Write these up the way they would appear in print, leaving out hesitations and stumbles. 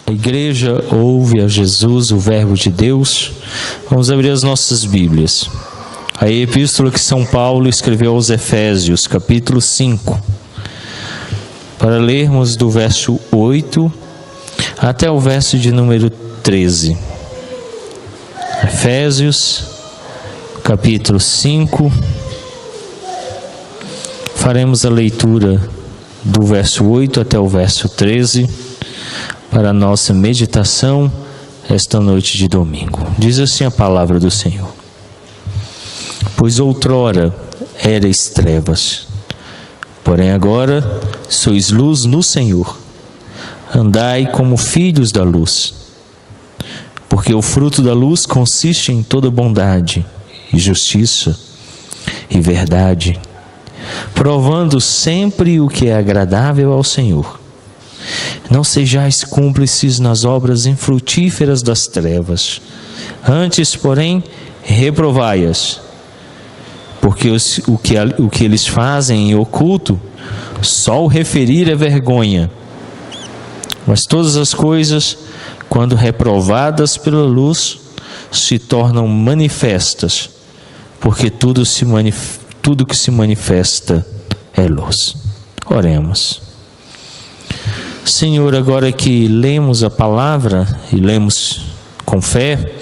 A igreja ouve a Jesus, o Verbo de Deus. Vamos abrir as nossas Bíblias. A epístola que São Paulo escreveu aos Efésios, capítulo 5. Para lermos do verso 8 até o verso de número 13. Efésios, capítulo 5. Faremos a leitura do verso 8 até o verso 13 para a nossa meditação esta noite de domingo. Diz assim a palavra do Senhor: Pois outrora erais trevas, porém agora sois luz no Senhor. Andai como filhos da luz, porque o fruto da luz consiste em toda bondade e justiça e verdade, provando sempre o que é agradável ao Senhor. Não sejais cúmplices nas obras infrutíferas das trevas, antes, porém, reprovai-as, porque o que eles fazem em oculto, só o referir é vergonha. Mas todas as coisas, quando reprovadas pela luz, se tornam manifestas, porque tudo que se manifesta é luz. Oremos. Senhor, agora que lemos a palavra e lemos com fé,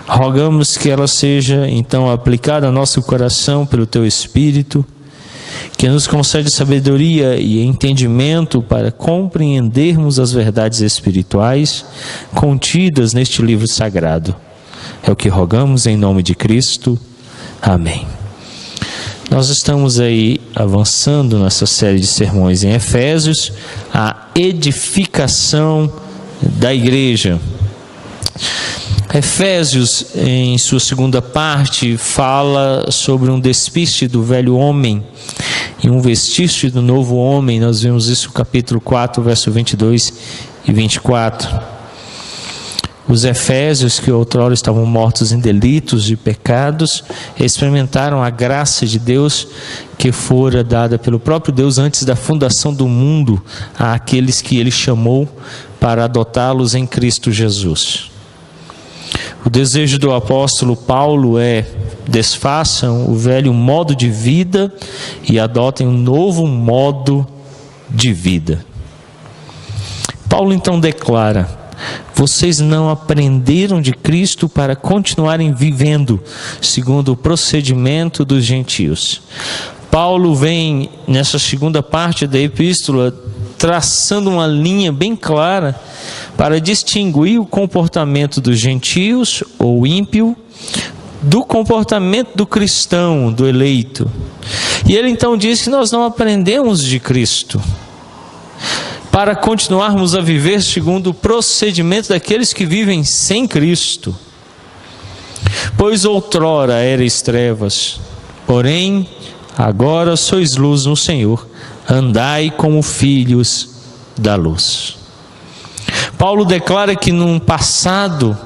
rogamos que ela seja então aplicada ao nosso coração pelo Teu Espírito, que nos concede sabedoria e entendimento para compreendermos as verdades espirituais contidas neste livro sagrado. É o que rogamos em nome de Cristo. Amém. Nós estamos aí avançando nessa série de sermões em Efésios, a edificação da igreja. Efésios, em sua segunda parte, fala sobre um despiste do velho homem e um vestir-se do novo homem. Nós vemos isso no capítulo 4, verso 22 e 24. Os efésios, que outrora estavam mortos em delitos e pecados, experimentaram a graça de Deus que fora dada pelo próprio Deus antes da fundação do mundo àqueles que Ele chamou para adotá-los em Cristo Jesus. O desejo do apóstolo Paulo é: desfaçam o velho modo de vida e adotem um novo modo de vida. Paulo então declara: vocês não aprenderam de Cristo para continuarem vivendo segundo o procedimento dos gentios. Paulo vem nessa segunda parte da epístola traçando uma linha bem clara para distinguir o comportamento dos gentios ou ímpio do comportamento do cristão, do eleito. E ele então diz que nós não aprendemos de Cristo para continuarmos a viver segundo o procedimento daqueles que vivem sem Cristo. Pois outrora erais trevas, porém agora sois luz no Senhor. Andai como filhos da luz. Paulo declara que num passado,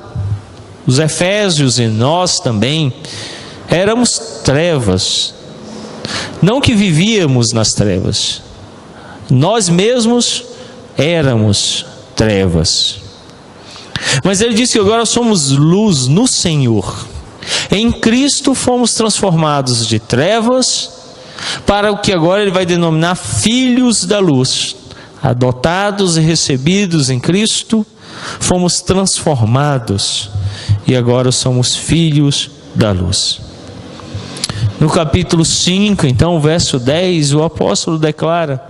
os efésios e nós também éramos trevas. Não que vivíamos nas trevas, nós mesmos éramos trevas. Mas ele diz que agora somos luz no Senhor. Em Cristo fomos transformados de trevas para o que agora ele vai denominar filhos da luz. Adotados e recebidos em Cristo, fomos transformados e agora somos filhos da luz. No capítulo 5, então, verso 10, o apóstolo declara: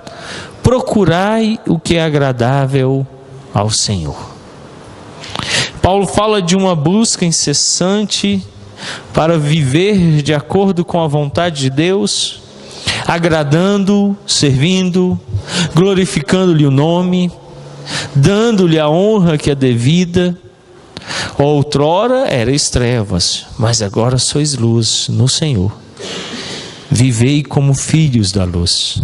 procurai o que é agradável ao Senhor. Paulo fala de uma busca incessante para viver de acordo com a vontade de Deus, agradando, servindo, glorificando-lhe o nome, dando-lhe a honra que é devida. Outrora erais trevas, mas agora sois luz no Senhor. Vivei como filhos da luz,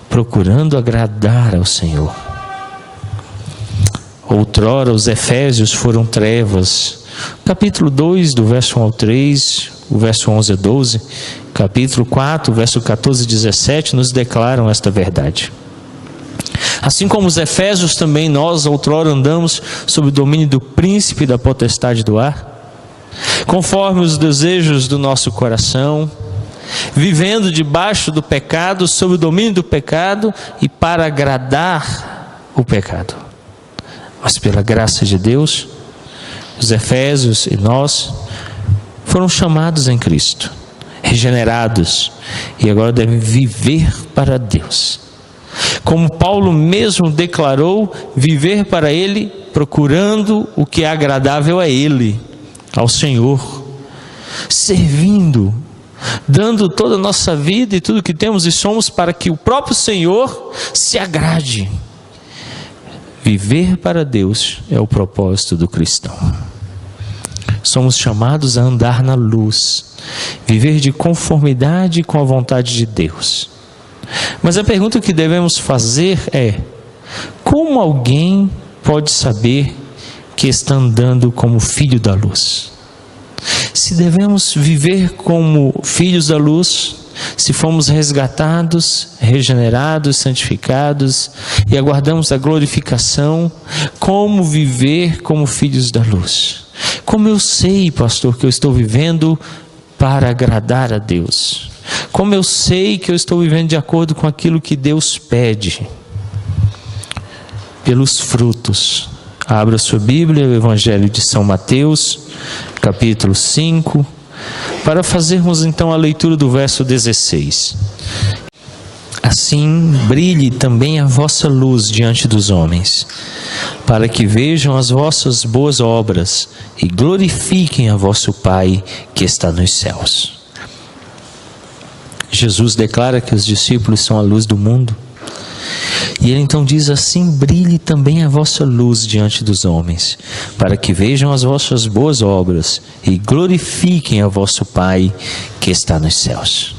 procurando agradar ao Senhor. Outrora os efésios foram trevas. Capítulo 2, do verso 1 ao 3, o verso 11 a 12, capítulo 4, verso 14 e 17, nos declaram esta verdade. Assim como os efésios, também nós outrora andamos sob o domínio do príncipe da potestade do ar, conforme os desejos do nosso coração, vivendo debaixo do pecado, sob o domínio do pecado e para agradar o pecado. Mas pela graça de Deus, os efésios e nós foram chamados em Cristo, regenerados, e agora devem viver para Deus. Como Paulo mesmo declarou, viver para Ele, procurando o que é agradável a Ele, ao Senhor, servindo, dando toda a nossa vida e tudo que temos e somos para que o próprio Senhor se agrade. Viver para Deus é o propósito do cristão. Somos chamados a andar na luz, viver de conformidade com a vontade de Deus. Mas a pergunta que devemos fazer é: como alguém pode saber que está andando como filho da luz? Se devemos viver como filhos da luz, se fomos resgatados, regenerados, santificados e aguardamos a glorificação, como viver como filhos da luz? Como eu sei, pastor, que eu estou vivendo para agradar a Deus? Como eu sei que eu estou vivendo de acordo com aquilo que Deus pede? Pelos frutos. Abra sua Bíblia, o Evangelho de São Mateus, capítulo 5, para fazermos então a leitura do verso 16. Assim brilhe também a vossa luz diante dos homens, para que vejam as vossas boas obras e glorifiquem a vosso Pai que está nos céus. Jesus declara que os discípulos são a luz do mundo. E ele então diz assim: brilhe também a vossa luz diante dos homens, para que vejam as vossas boas obras e glorifiquem a vosso Pai que está nos céus.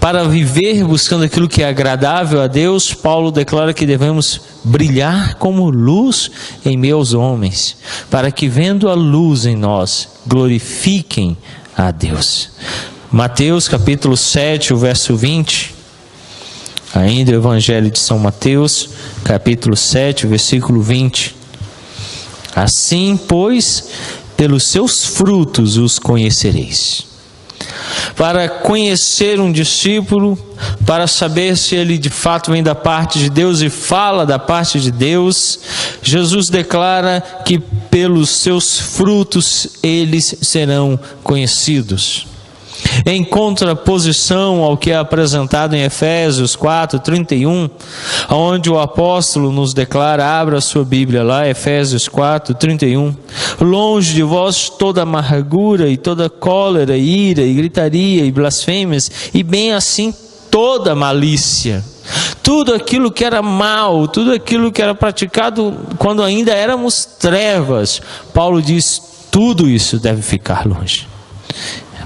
Para viver buscando aquilo que é agradável a Deus, Paulo declara que devemos brilhar como luz em meio aos homens, para que vendo a luz em nós, glorifiquem a Deus. Mateus capítulo 7, o verso 20, ainda o Evangelho de São Mateus, capítulo 7, versículo 20. Assim, pois, pelos seus frutos os conhecereis. Para conhecer um discípulo, para saber se ele de fato vem da parte de Deus e fala da parte de Deus, Jesus declara que pelos seus frutos eles serão conhecidos. Em contraposição ao que é apresentado em Efésios 4:31, onde o apóstolo nos declara, abra a sua Bíblia lá, Efésios 4:31, longe de vós toda amargura e toda cólera, ira e gritaria e blasfêmias, e bem assim toda malícia. Tudo aquilo que era mal, tudo aquilo que era praticado quando ainda éramos trevas, Paulo diz, tudo isso deve ficar longe.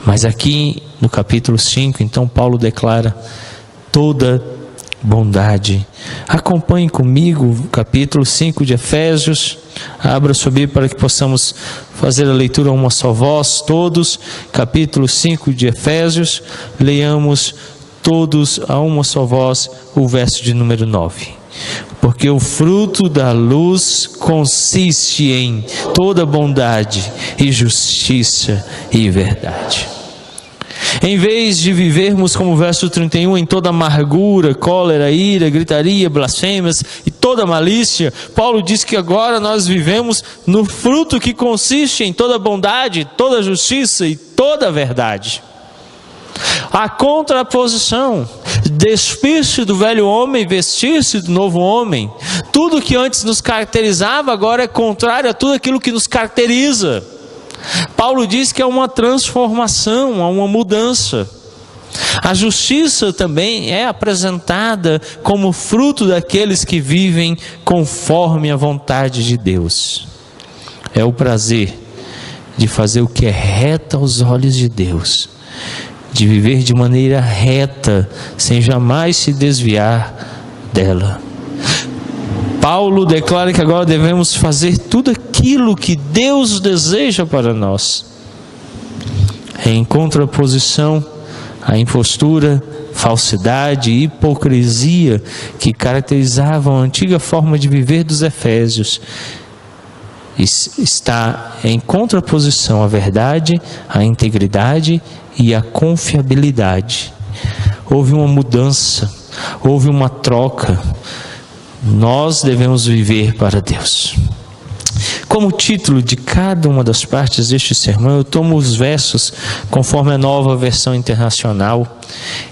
Mas aqui no capítulo 5, então Paulo declara toda bondade. Acompanhe comigo o capítulo 5 de Efésios. Abra sua Bíblia para que possamos fazer a leitura a uma só voz, todos. Capítulo 5 de Efésios, leiamos todos a uma só voz o verso de número 9. Porque o fruto da luz consiste em toda bondade e justiça e verdade. Em vez de vivermos como o verso 31, em toda amargura, cólera, ira, gritaria, blasfêmias e toda malícia, Paulo diz que agora nós vivemos no fruto que consiste em toda bondade, toda justiça e toda verdade. A contraposição, despir-se do velho homem, vestir-se do novo homem. Tudo que antes nos caracterizava agora é contrário a tudo aquilo que nos caracteriza. Paulo diz que é uma transformação, há uma mudança. A justiça também é apresentada como fruto daqueles que vivem conforme a vontade de Deus. É o prazer de fazer o que é reto aos olhos de Deus, de viver de maneira reta, sem jamais se desviar dela. Paulo declara que agora devemos fazer tudo aquilo que Deus deseja para nós. Em contraposição a impostura, falsidade e hipocrisia que caracterizavam a antiga forma de viver dos efésios está em contraposição à verdade, à integridade e à confiabilidade. Houve uma mudança, houve uma troca. Nós devemos viver para Deus. Como título de cada uma das partes deste sermão, eu tomo os versos conforme a Nova Versão Internacional.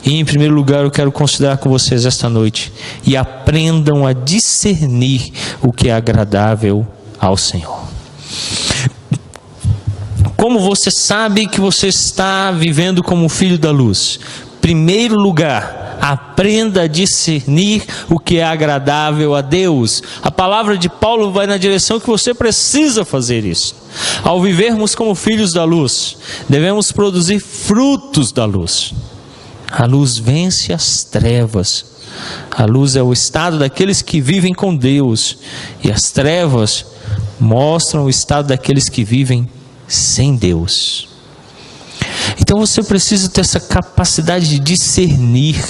E em primeiro lugar eu quero considerar com vocês esta noite: e aprendam a discernir o que é agradável ao Senhor. Como você sabe que você está vivendo como filho da luz? Primeiro lugar, aprenda a discernir o que é agradável a Deus. A palavra de Paulo vai na direção que você precisa fazer isso. Ao vivermos como filhos da luz, devemos produzir frutos da luz. A luz vence as trevas. A luz é o estado daqueles que vivem com Deus, e as trevas mostram o estado daqueles que vivem sem Deus. Então você precisa ter essa capacidade de discernir.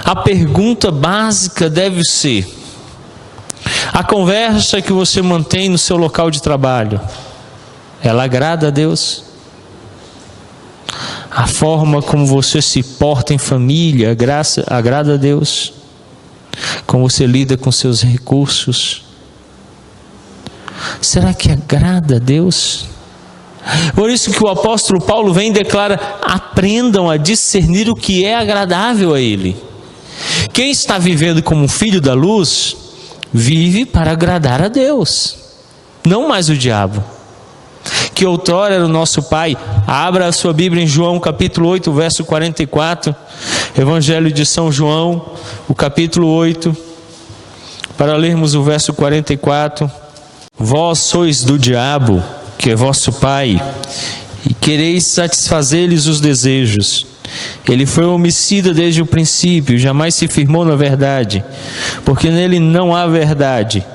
A pergunta básica deve ser: a conversa que você mantém no seu local de trabalho, ela agrada a Deus? A forma como você se porta em família agrada a Deus? Como você lida com seus recursos? Será que agrada a Deus? Por isso que o apóstolo Paulo vem e declara: aprendam a discernir o que é agradável a Ele. Quem está vivendo como filho da luz, vive para agradar a Deus, não mais o diabo, que outrora era o nosso pai. Abra a sua Bíblia em João capítulo 8, verso 44, Evangelho de São João, o capítulo 8, para lermos o verso 44. Vós sois do diabo, que é vosso pai, e quereis satisfazer-lhes os desejos. Ele foi homicida desde o princípio, jamais se firmou na verdade, porque nele não há verdade.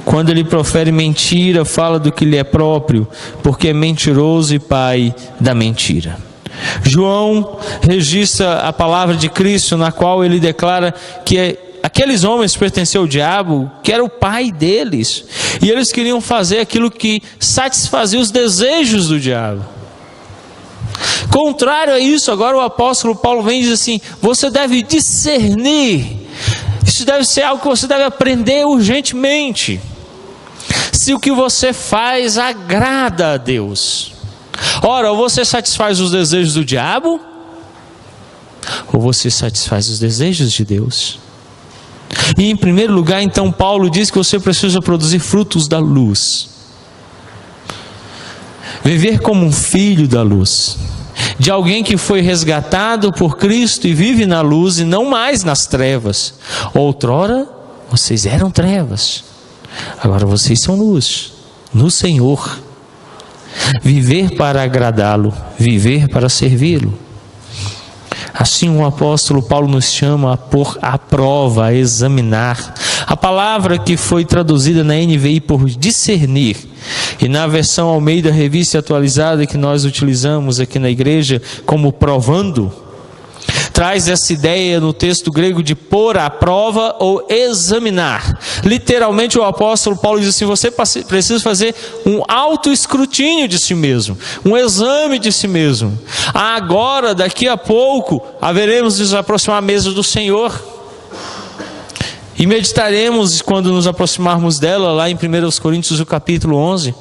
Quando ele profere mentira, fala do que lhe é próprio, porque é mentiroso e pai da mentira. João registra a palavra de Cristo, na qual ele declara que aqueles homens pertenciam ao diabo, que era o pai deles, e eles queriam fazer aquilo que satisfazia os desejos do diabo. Contrário a isso, agora o apóstolo Paulo vem e diz assim: você deve discernir. Isso deve ser algo que você deve aprender urgentemente. Se o que você faz agrada a Deus. Ora, ou você satisfaz os desejos do diabo, ou você satisfaz os desejos de Deus. E em primeiro lugar, então, Paulo diz que você precisa produzir frutos da luz. Viver como um filho da luz, de alguém que foi resgatado por Cristo e vive na luz e não mais nas trevas. Outrora, vocês eram trevas, agora vocês são luz, no Senhor. Viver para agradá-lo, viver para servi-lo. Assim o apóstolo Paulo nos chama a pôr à prova, a examinar. A palavra que foi traduzida na NVI por discernir, e na versão Almeida Revista Atualizada que nós utilizamos aqui na igreja como provando, traz essa ideia no texto grego de pôr à prova ou examinar. Literalmente o apóstolo Paulo diz assim: você precisa fazer um autoescrutínio de si mesmo, um exame de si mesmo. Agora, daqui a pouco, haveremos de nos aproximar à mesa do Senhor, e meditaremos quando nos aproximarmos dela, lá em 1 Coríntios, o capítulo 11,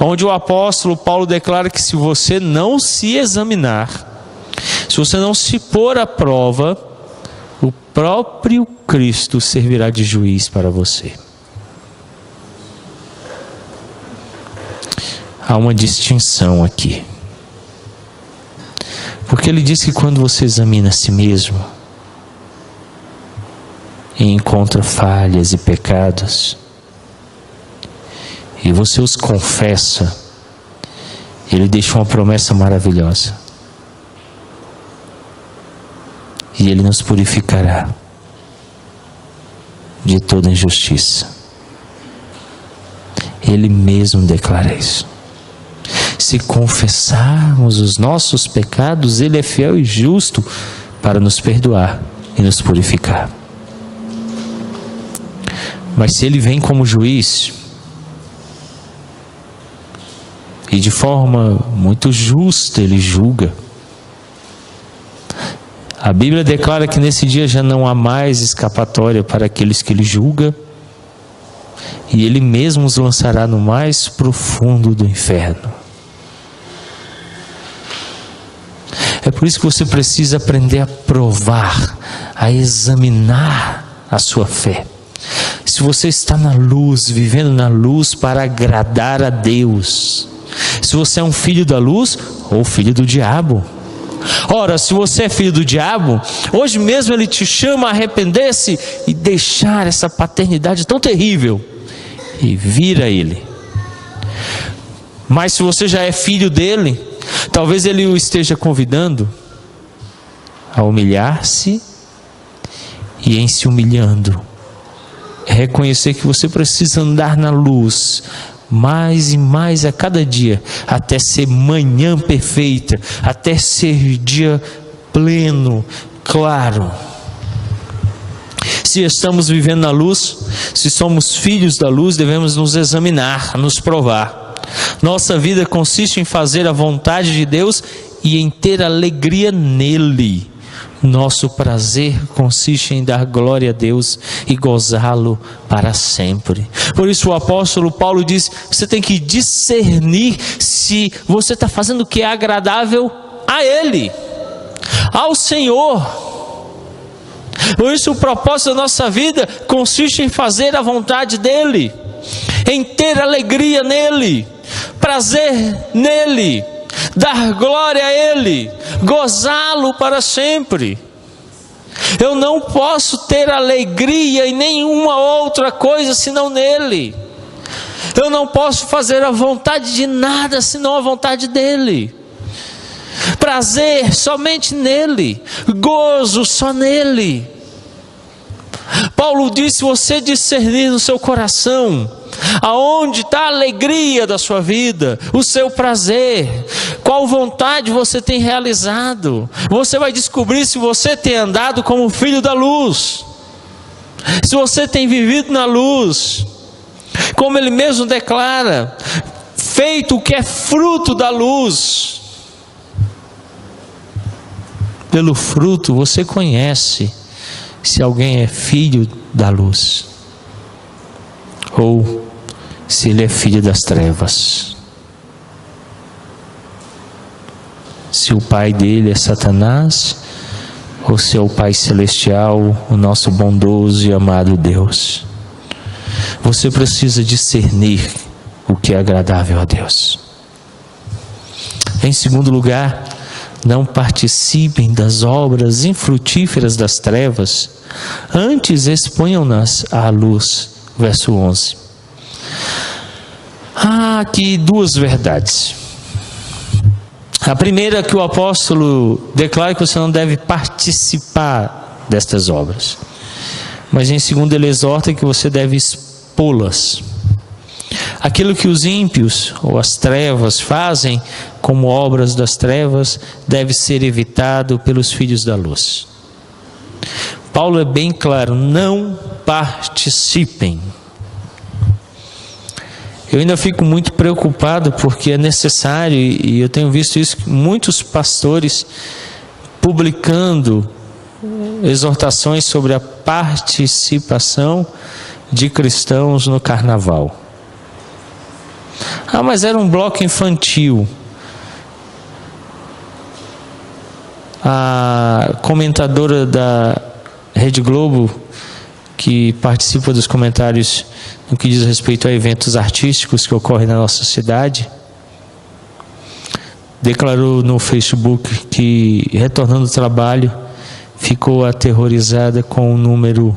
onde o apóstolo Paulo declara que se você não se examinar, se você não se pôr à prova, o próprio Cristo servirá de juiz para você. Há uma distinção aqui, porque ele diz que quando você examina a si mesmo e encontra falhas e pecados, e você os confessa, ele deixa uma promessa maravilhosa: e ele nos purificará de toda injustiça. Ele mesmo declara isso. Se confessarmos os nossos pecados, Ele é fiel e justo para nos perdoar e nos purificar. Mas se Ele vem como juiz, e de forma muito justa Ele julga, a Bíblia declara que nesse dia já não há mais escapatória para aqueles que Ele julga, e Ele mesmo os lançará no mais profundo do inferno. É por isso que você precisa aprender a provar, a examinar a sua fé. Se você está na luz, vivendo na luz para agradar a Deus, se você é um filho da luz ou filho do diabo. Ora, se você é filho do diabo, hoje mesmo ele te chama a arrepender-se e deixar essa paternidade tão terrível e vir a Ele. Mas se você já é filho dele, talvez Ele o esteja convidando a humilhar-se e, em se humilhando, reconhecer que você precisa andar na luz mais e mais a cada dia, até ser manhã perfeita, até ser dia pleno, claro. Se estamos vivendo na luz, se somos filhos da luz, devemos nos examinar, nos provar. Nossa vida consiste em fazer a vontade de Deus e em ter alegria nele. Nosso prazer consiste em dar glória a Deus e gozá-lo para sempre. Por isso o apóstolo Paulo diz, você tem que discernir se você está fazendo o que é agradável a Ele, ao Senhor. Por isso o propósito da nossa vida consiste em fazer a vontade dEle, em ter alegria nele, prazer nele, dar glória a Ele, gozá-lo para sempre. Eu não posso ter alegria em nenhuma outra coisa senão nele. Eu não posso fazer a vontade de nada senão a vontade dele. Prazer somente nele, gozo só nele. Paulo disse, você discernir no seu coração aonde está a alegria da sua vida, o seu prazer, qual vontade você tem realizado. Você vai descobrir se você tem andado como filho da luz, se você tem vivido na luz, como ele mesmo declara, feito o que é fruto da luz. Pelo fruto você conhece se alguém é filho da luz ou se ele é filho das trevas. Se o pai dele é Satanás ou se é o Pai Celestial, o nosso bondoso e amado Deus. Você precisa discernir o que é agradável a Deus. Em segundo lugar, não participem das obras infrutíferas das trevas, antes exponham-nas à luz. Verso 11. Há aqui duas verdades. A primeira é que o apóstolo declara que você não deve participar destas obras. Mas em segundo ele exorta que você deve expô-las. Aquilo que os ímpios ou as trevas fazem como obras das trevas deve ser evitado pelos filhos da luz. Paulo é bem claro, não participem. Eu ainda fico muito preocupado porque é necessário, e eu tenho visto isso, muitos pastores publicando exortações sobre a participação de cristãos no carnaval. Ah, mas era um bloco infantil. A comentadora da Rede Globo, que participa dos comentários no que diz respeito a eventos artísticos que ocorrem na nossa cidade, declarou no Facebook que, retornando do trabalho, ficou aterrorizada com o número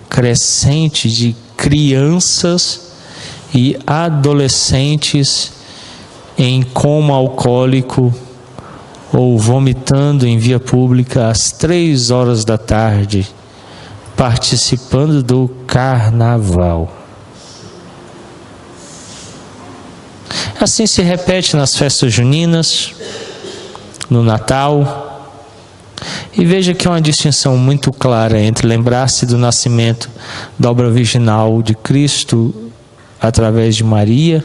crescente de crianças e adolescentes em coma alcoólico ou vomitando em via pública às 3 horas da tarde, participando do carnaval. Assim se repete nas festas juninas, no Natal. E veja que é uma distinção muito clara entre lembrar-se do nascimento da obra virginal de Cristo através de Maria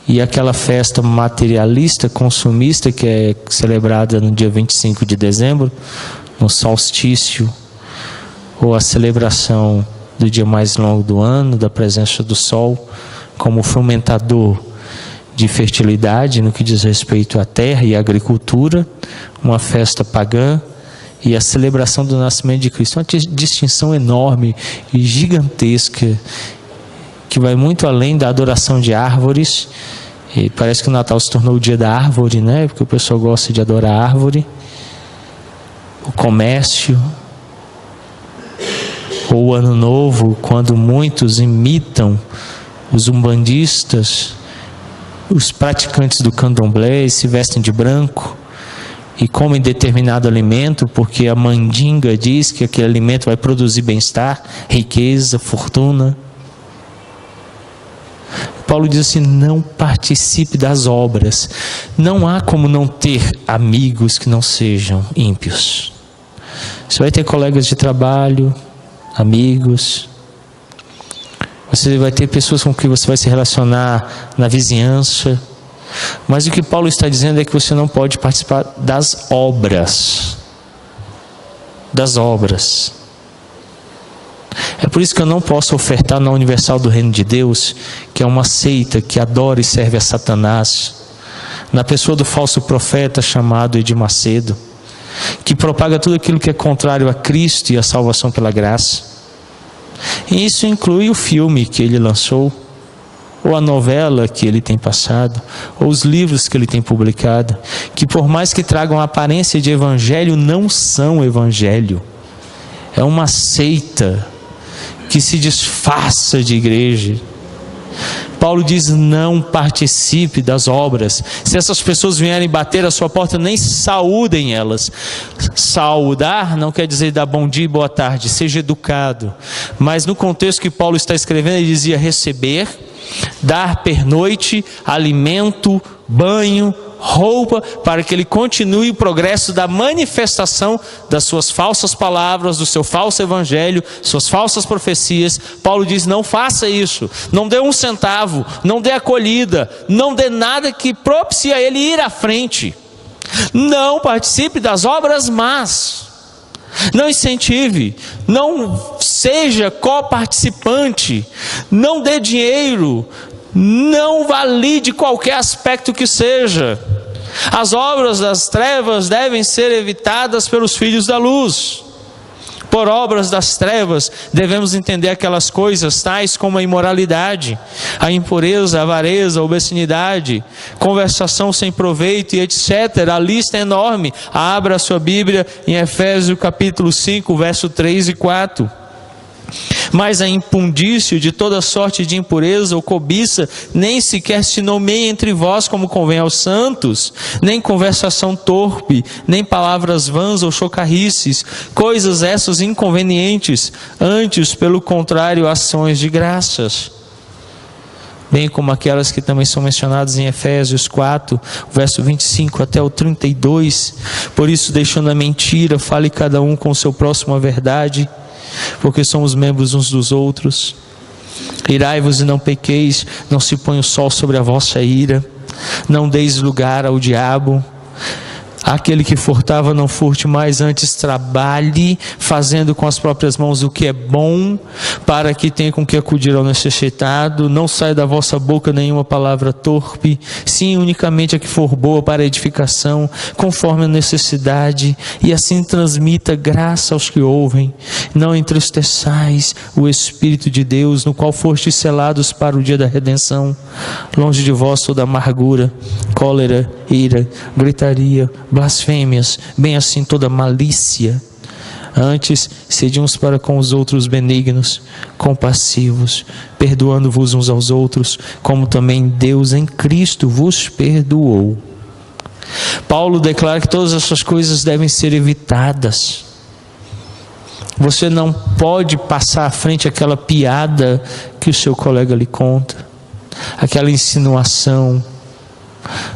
e aquela festa materialista, consumista, que é celebrada no dia 25 de dezembro, no solstício, ou a celebração do dia mais longo do ano, da presença do sol, como fomentador de fertilidade no que diz respeito à terra e à agricultura, uma festa pagã, e a celebração do nascimento de Cristo. Uma distinção enorme e gigantesca, que vai muito além da adoração de árvores. E parece que o Natal se tornou o dia da árvore, né? Porque o pessoal gosta de adorar a árvore. O comércio, ou o Ano Novo, quando muitos imitam os umbandistas, os praticantes do candomblé, e se vestem de branco e comem determinado alimento, porque a mandinga diz que aquele alimento vai produzir bem-estar, riqueza, fortuna. Paulo diz assim: não participe das obras. Não há como não ter amigos que não sejam ímpios. Você vai ter colegas de trabalho, amigos. Você vai ter pessoas com quem você vai se relacionar na vizinhança. Mas o que Paulo está dizendo é que você não pode participar das obras. Das obras. É por isso que eu não posso ofertar na Universal do Reino de Deus, que é uma seita que adora e serve a Satanás, na pessoa do falso profeta chamado Edir Macedo, que propaga tudo aquilo que é contrário a Cristo e a salvação pela graça. E isso inclui o filme que ele lançou, ou a novela que ele tem passado, ou os livros que ele tem publicado, que por mais que tragam a aparência de evangelho, não são evangelho. É uma seita que se disfarça de igreja. Paulo diz: não participe das obras. Se essas pessoas vierem bater a sua porta, nem saúdem elas. Saudar não quer dizer dar bom dia e boa tarde, seja educado. Mas no contexto que Paulo está escrevendo, ele dizia receber, dar pernoite, alimento, banho, roupa, para que ele continue o progresso da manifestação das suas falsas palavras, do seu falso evangelho, suas falsas profecias. Paulo diz: não faça isso, não dê um centavo, não dê acolhida, não dê nada que propicie a ele ir à frente. Não participe das obras más, não incentive, não seja coparticipante, não dê dinheiro, não valide qualquer aspecto que seja. As obras das trevas devem ser evitadas pelos filhos da luz. Por obras das trevas, devemos entender aquelas coisas tais como a imoralidade, a impureza, a avareza, a obscenidade, conversação sem proveito e etc. A lista é enorme. Abra a sua Bíblia em Efésios capítulo 5, verso 3 e 4. Mas a impundício de toda sorte de impureza ou cobiça nem sequer se nomeia entre vós como convém aos santos, nem conversação torpe, nem palavras vãs ou chocarrices, coisas essas inconvenientes, antes pelo contrário ações de graças, bem como aquelas que também são mencionadas em Efésios 4, verso 25 até o 32. Por isso, deixando a mentira, fale cada um com o seu próximo a verdade, porque somos membros uns dos outros. Irai-vos e não pequeis, não se ponha o sol sobre a vossa ira, não deis lugar ao diabo. Aquele que furtava, não furte mais, antes trabalhe, fazendo com as próprias mãos o que é bom, para que tenha com que acudir ao necessitado. Não saia da vossa boca nenhuma palavra torpe, sim unicamente a que for boa para a edificação, conforme a necessidade, e assim transmita graça aos que ouvem. Não entristeçais o Espírito de Deus, no qual fostes selados para o dia da redenção. Longe de vós toda amargura, cólera, ira, gritaria, blasfêmias, bem assim toda malícia. Antes, sede uns para com os outros benignos, compassivos, perdoando-vos uns aos outros, como também Deus em Cristo vos perdoou. Paulo declara que todas essas coisas devem ser evitadas. Você não pode passar à frente aquela piada que o seu colega lhe conta. aquela insinuação.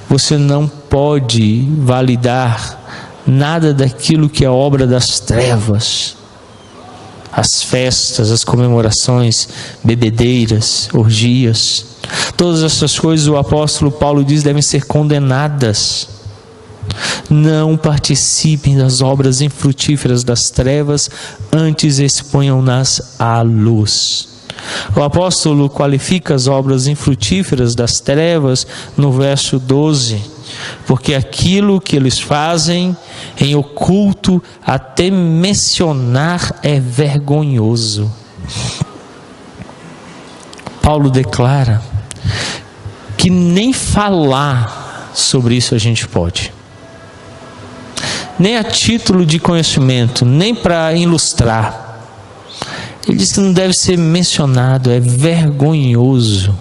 Você não pode validar nada daquilo que é obra das trevas. As festas, as comemorações, bebedeiras, orgias, todas essas coisas, o apóstolo Paulo diz, devem ser condenadas. Não participem das obras infrutíferas das trevas, antes exponham-nas à luz. O apóstolo qualifica as obras infrutíferas das trevas no verso 12, porque aquilo que eles fazem em oculto, até mencionar é vergonhoso. Paulo declara que nem falar sobre isso a gente pode, nem a título de conhecimento, nem para ilustrar. Ele diz que não deve ser mencionado, é vergonhoso,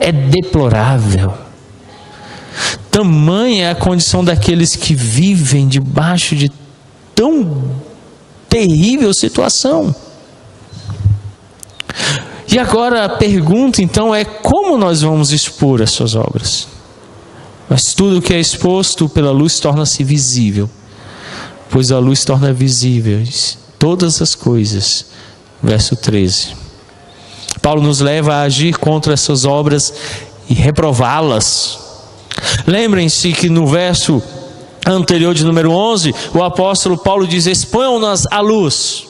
é deplorável. Tamanha é a condição daqueles que vivem debaixo de tão terrível situação. E agora a pergunta então é: como nós vamos expor essas obras? Mas tudo que é exposto pela luz torna-se visível, pois a luz torna visíveis todas as coisas. Verso 13. Paulo nos leva a agir contra essas obras e reprová-las. Lembrem-se que no verso anterior de número 11, o apóstolo Paulo diz: exponham-nas à luz.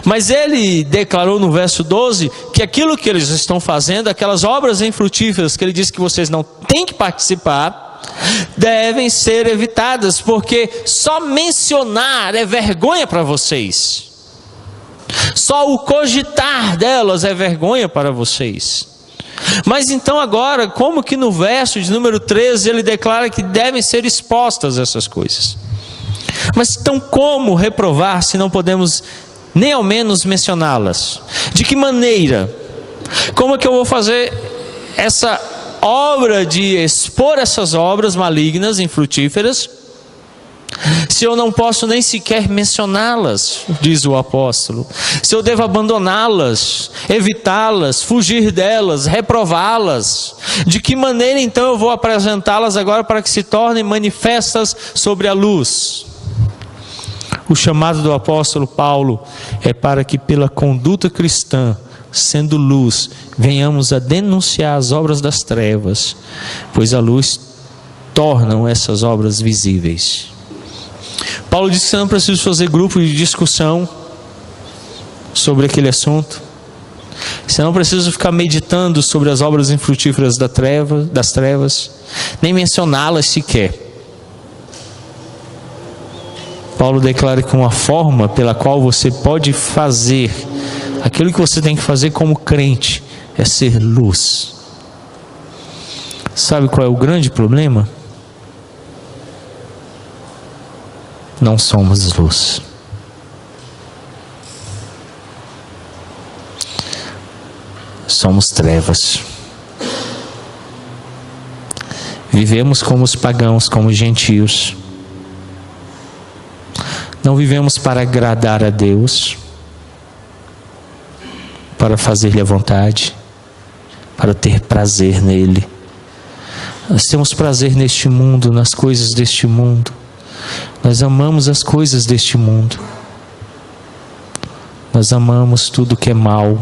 Mas ele declarou no verso 12 que aquilo que eles estão fazendo, aquelas obras infrutíferas que ele diz que vocês não têm que participar, devem ser evitadas, porque só mencionar é vergonha para vocês. Só o cogitar delas é vergonha para vocês. Mas então agora, como que no verso de número 13 ele declara que devem ser expostas essas coisas? Mas então como reprovar se não podemos nem ao menos mencioná-las? De que maneira? Como é que eu vou fazer essa obra de expor essas obras malignas, infrutíferas, se eu não posso nem sequer mencioná-las, diz o apóstolo? Se eu devo abandoná-las, evitá-las, fugir delas, reprová-las, de que maneira então eu vou apresentá-las agora para que se tornem manifestas sobre a luz? O chamado do apóstolo Paulo é para que pela conduta cristã, sendo luz, venhamos a denunciar as obras das trevas, pois a luz tornam essas obras visíveis. Paulo diz que você não precisa fazer grupo de discussão sobre aquele assunto. Você não precisa ficar meditando sobre as obras infrutíferas das trevas, nem mencioná-las sequer. Paulo declara que uma forma pela qual você pode fazer aquilo que você tem que fazer como crente é ser luz. Sabe qual é o grande problema? Não somos luz. Somos trevas. Vivemos como os pagãos, como os gentios. Não vivemos para agradar a Deus, para fazer-lhe a vontade, para ter prazer nele. Nós temos prazer neste mundo, nas coisas deste mundo. Nós amamos as coisas deste mundo. Nós amamos tudo que é mal.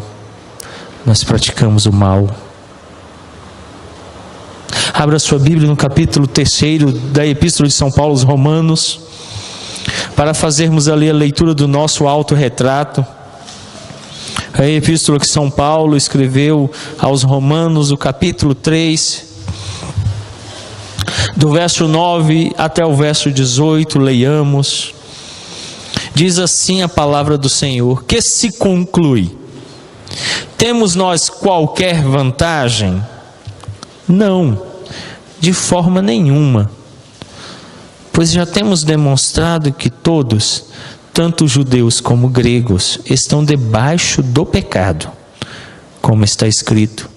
Nós praticamos o mal. Abra sua Bíblia no capítulo 3 da Epístola de São Paulo aos Romanos, para fazermos ali a leitura do nosso autorretrato. A Epístola que São Paulo escreveu aos Romanos, o capítulo 3, do verso 9 até o verso 18, leiamos. Diz assim a palavra do Senhor: que se conclui? Temos nós qualquer vantagem? Não, de forma nenhuma. Pois já temos demonstrado que todos, tanto judeus como gregos, estão debaixo do pecado. Como está escrito: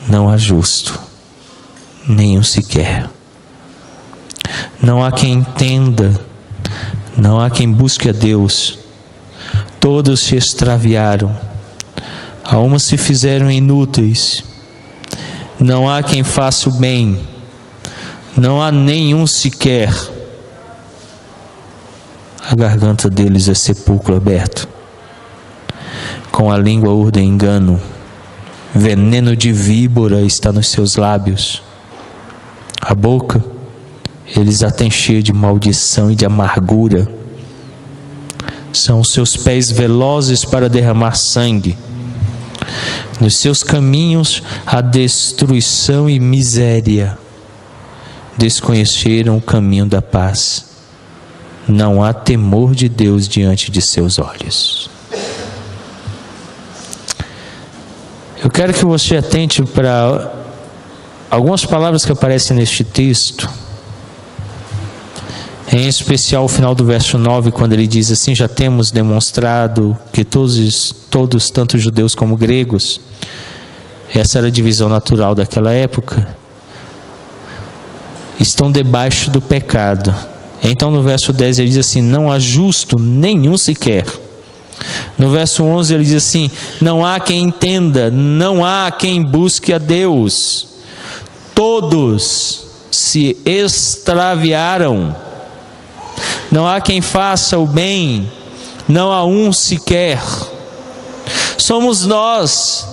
não há justo, nenhum sequer. Não há quem entenda, não há quem busque a Deus. Todos se extraviaram, Algumas se fizeram inúteis. Não há quem faça o bem. Não há nenhum sequer. A garganta deles é sepulcro aberto. Com a língua urdem engano. Veneno de víbora está nos seus lábios. A boca, eles a têm cheia de maldição e de amargura. São os seus pés velozes para derramar sangue. Nos seus caminhos há destruição e miséria. Desconheceram o caminho da paz. Não há temor de Deus diante de seus olhos. Eu quero que você atente para algumas palavras que aparecem neste texto. Em especial o final do verso 9, quando ele diz assim: já temos demonstrado que todos, tanto judeus como gregos, essa era a divisão natural daquela época, estão debaixo do pecado. Então no verso 10 ele diz assim: não há justo nenhum sequer. No verso 11 ele diz assim: não há quem entenda, não há quem busque a Deus. Todos se extraviaram. Não há quem faça o bem, não há um sequer. Somos nós,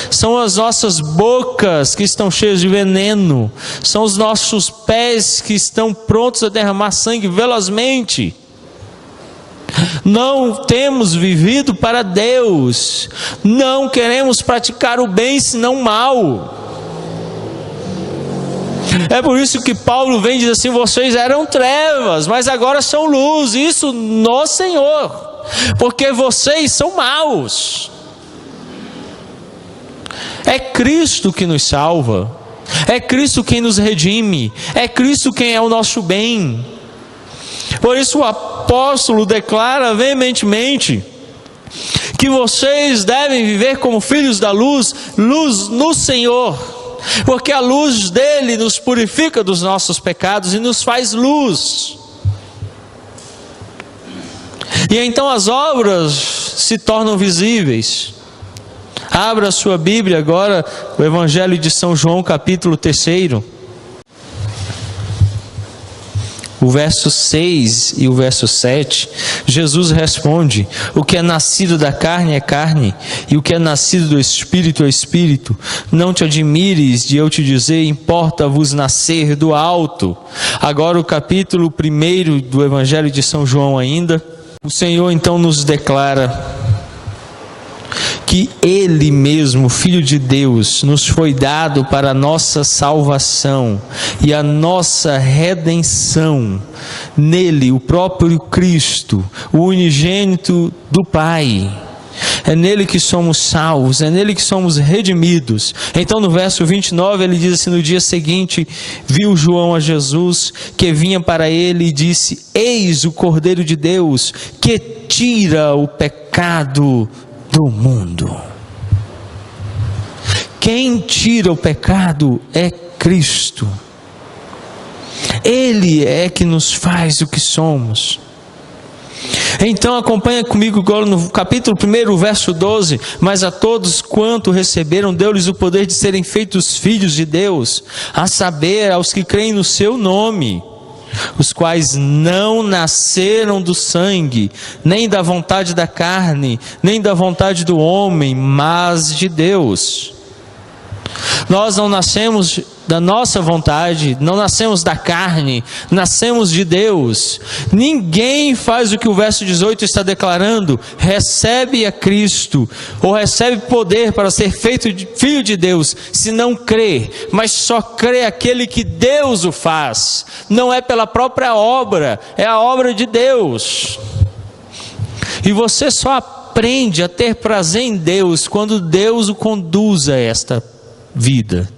são as nossas bocas que estão cheias de veneno, são os nossos pés que estão prontos a derramar sangue velozmente. Não temos vivido para Deus, não queremos praticar o bem senão o mal. É por isso que Paulo vem e diz assim: vocês eram trevas, mas agora são luz, isso no Senhor, porque vocês são maus. É Cristo que nos salva, é Cristo quem nos redime, é Cristo quem é o nosso bem. Por isso o apóstolo declara veementemente que vocês devem viver como filhos da luz, luz no Senhor. Porque a luz dele nos purifica dos nossos pecados e nos faz luz. E então as obras se tornam visíveis. Abra a sua Bíblia agora, o Evangelho de São João, capítulo 3. O verso 6 e o verso 7, Jesus responde: o que é nascido da carne é carne, e o que é nascido do Espírito é Espírito. Não te admires de eu te dizer: importa-vos nascer do alto. Agora o capítulo 1 do Evangelho de São João ainda. O Senhor então nos declara que Ele mesmo, Filho de Deus, nos foi dado para a nossa salvação e a nossa redenção. Nele, o próprio Cristo, o unigênito do Pai. É nele que somos salvos, é nele que somos redimidos. Então no verso 29 ele diz assim: no dia seguinte viu João a Jesus que vinha para ele e disse: eis o Cordeiro de Deus que tira o pecado do mundo. Quem tira o pecado é Cristo. Ele é que nos faz o que somos. Então acompanha comigo agora no capítulo 1, verso 12. Mas a todos quanto receberam, deu-lhes o poder de serem feitos filhos de Deus, a saber, aos que creem no seu nome, os quais não nasceram do sangue, nem da vontade da carne, nem da vontade do homem, mas de Deus. Nós não nascemos da nossa vontade, não nascemos da carne, nascemos de Deus. Ninguém faz o que o verso 18 está declarando: recebe a Cristo, ou recebe poder para ser feito filho de Deus, se não crê, mas só crê aquele que Deus o faz. Não é pela própria obra, é a obra de Deus. E você só aprende a ter prazer em Deus quando Deus o conduz a esta vida.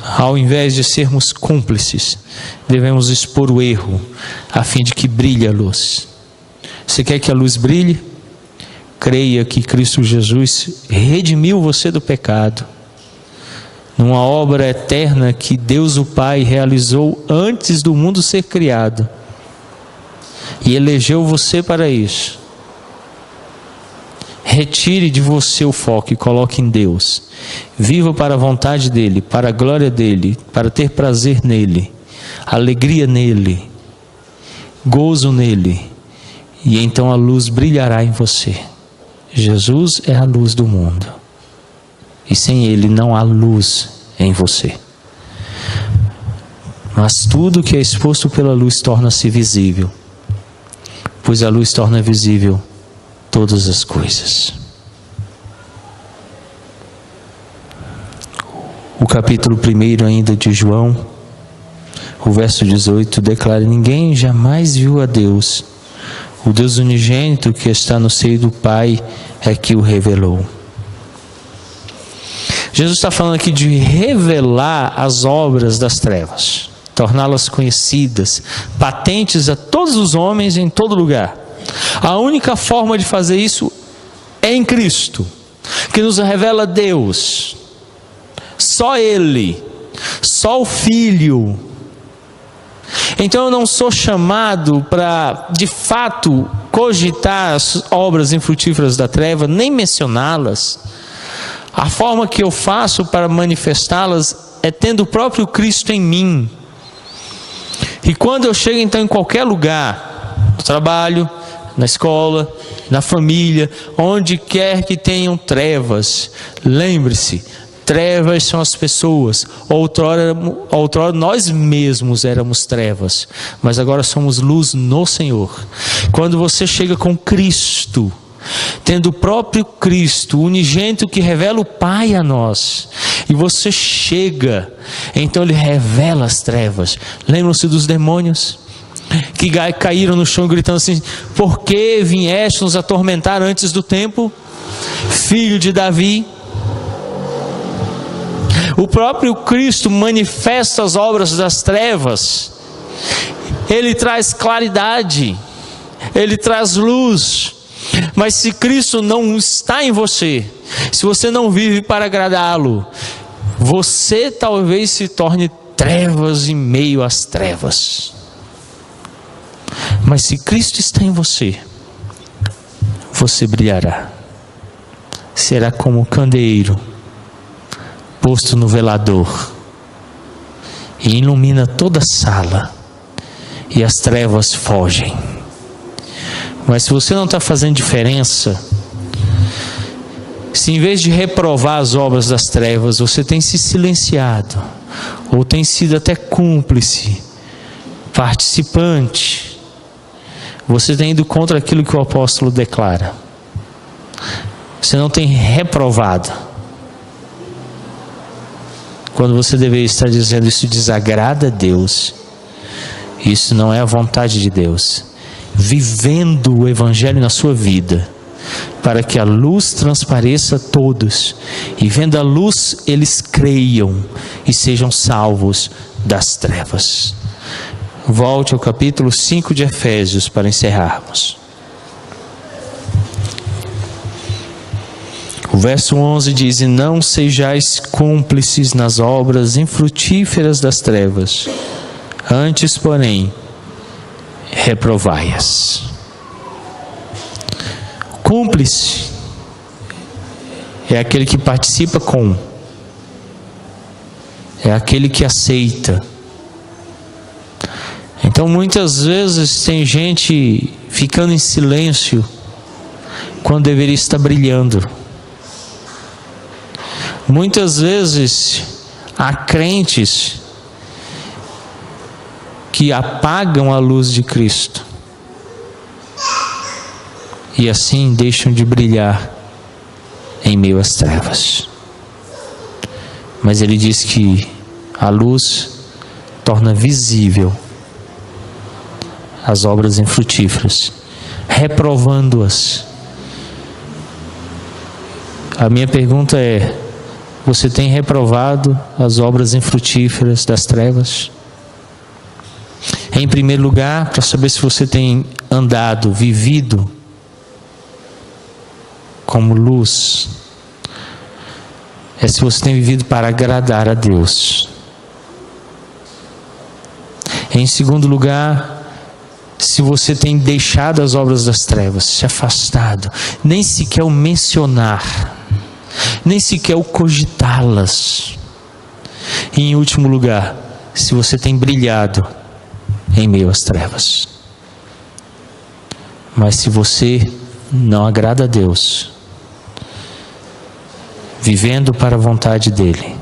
Ao invés de sermos cúmplices, devemos expor o erro, a fim de que brilhe a luz. Você quer que a luz brilhe? Creia que Cristo Jesus redimiu você do pecado, numa obra eterna que Deus o Pai realizou antes do mundo ser criado, e elegeu você para isso. Retire de você o foco e coloque em Deus. Viva para a vontade dEle, para a glória dEle, para ter prazer nele, alegria nele, gozo nele. E então a luz brilhará em você. Jesus é a luz do mundo. E sem Ele não há luz em você. Mas tudo que é exposto pela luz torna-se visível, pois a luz torna visível todas as coisas. O capítulo 1 ainda de João, o verso 18, declara: ninguém jamais viu a Deus. O Deus unigênito que está no seio do Pai é que o revelou. Jesus está falando aqui de revelar as obras das trevas, torná-las conhecidas, patentes a todos os homens em todo lugar. A única forma de fazer isso é em Cristo, que nos revela Deus. Só Ele, só o Filho. Então eu não sou chamado para, de fato, cogitar as obras infrutíferas da treva, nem mencioná-las. A forma que eu faço para manifestá-las é tendo o próprio Cristo em mim. E quando eu chego então em qualquer lugar, no trabalho, na escola, na família, onde quer que tenham trevas, lembre-se, trevas são as pessoas. Outrora nós mesmos éramos trevas, mas agora somos luz no Senhor. Quando você chega com Cristo, tendo o próprio Cristo, o unigênito que revela o Pai a nós, e você chega, então Ele revela as trevas. Lembram-se dos demônios que caíram no chão gritando assim: por que vieste nos atormentar antes do tempo, filho de Davi? O próprio Cristo manifesta as obras das trevas. Ele traz claridade, Ele traz luz. Mas se Cristo não está em você, se você não vive para agradá-lo, você talvez se torne trevas em meio às trevas. Mas se Cristo está em você, você brilhará. Será como um candeeiro posto no velador e ilumina toda a sala, e as trevas fogem. Mas se você não está fazendo diferença, se em vez de reprovar as obras das trevas, você tem se silenciado, ou tem sido até cúmplice, participante, você tem ido contra aquilo que o apóstolo declara. Você não tem reprovado, quando você deveria estar dizendo: isso desagrada a Deus, isso não é a vontade de Deus. Vivendo o Evangelho na sua vida, para que a luz transpareça a todos, e vendo a luz eles creiam e sejam salvos das trevas. Volte ao capítulo 5 de Efésios para encerrarmos. O verso 11 diz: e não sejais cúmplices nas obras infrutíferas das trevas, antes, porém, reprovai-as. Cúmplice é aquele que participa com, é aquele que aceita. Então muitas vezes tem gente ficando em silêncio quando deveria estar brilhando. Muitas vezes há crentes que apagam a luz de Cristo e assim deixam de brilhar em meio às trevas. Mas ele diz que a luz torna visível as obras infrutíferas, reprovando-as. A minha pergunta é: você tem reprovado as obras infrutíferas das trevas? Em primeiro lugar, para saber se você tem andado, vivido como luz, é se você tem vivido para agradar a Deus. Em segundo lugar, se você tem deixado as obras das trevas, se afastado, nem sequer o mencionar, nem sequer o cogitá-las. E em último lugar, se você tem brilhado em meio às trevas. Mas se você não agrada a Deus, vivendo para a vontade dEle,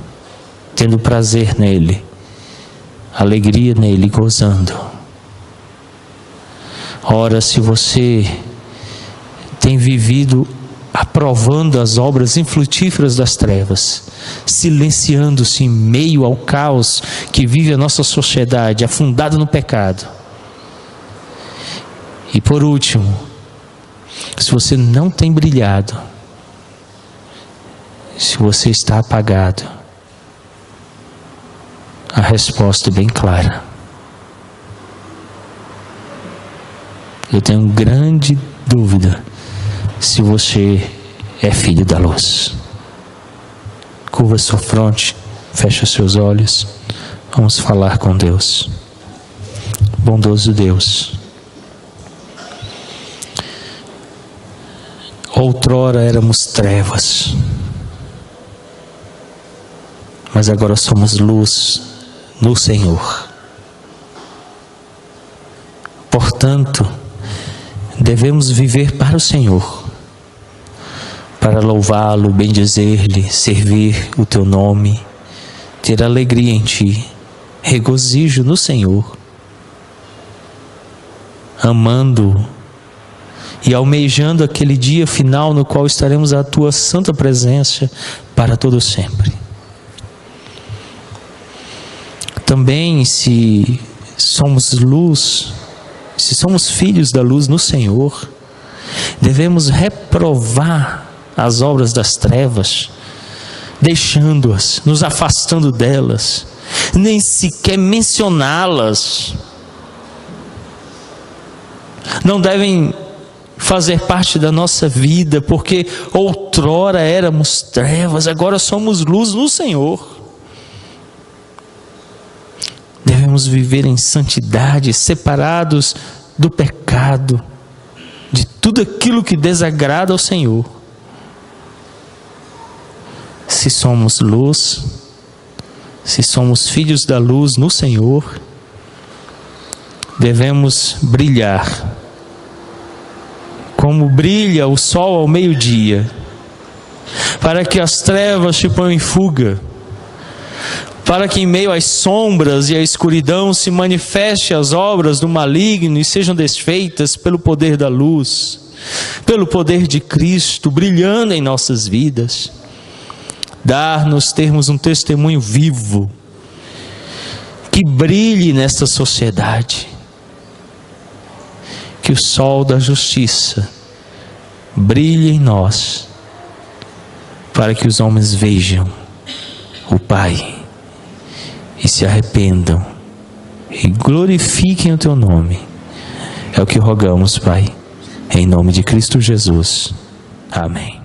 tendo prazer nele, alegria nele, gozando. Ora, se você tem vivido aprovando as obras infrutíferas das trevas, silenciando-se em meio ao caos que vive a nossa sociedade, afundada no pecado. E por último, se você não tem brilhado, se você está apagado, a resposta é bem clara. Eu tenho grande dúvida se você é filho da luz. Curva sua fronte, fecha seus olhos, vamos falar com Deus. Bondoso Deus, outrora éramos trevas, mas agora somos luz no Senhor. Portanto, devemos viver para o Senhor, para louvá-lo, bendizer-lhe, servir o teu nome, ter alegria em ti, regozijo no Senhor, amando e almejando aquele dia final no qual estaremos à tua santa presença para todo sempre. Também, se somos luz, se somos filhos da luz no Senhor, devemos reprovar as obras das trevas, deixando-as, nos afastando delas, nem sequer mencioná-las. Não devem fazer parte da nossa vida, porque outrora éramos trevas, agora somos luz no Senhor. Devemos viver em santidade, separados do pecado, de tudo aquilo que desagrada ao Senhor. Se somos luz, se somos filhos da luz no Senhor, devemos brilhar, como brilha o sol ao meio-dia, para que as trevas te ponham em fuga, para que em meio às sombras e à escuridão se manifeste as obras do maligno e sejam desfeitas pelo poder da luz, pelo poder de Cristo brilhando em nossas vidas. Dar-nos termos um testemunho vivo, que brilhe nesta sociedade, que o sol da justiça brilhe em nós, para que os homens vejam o Pai e se arrependam e glorifiquem o teu nome. É o que rogamos, Pai, em nome de Cristo Jesus. Amém.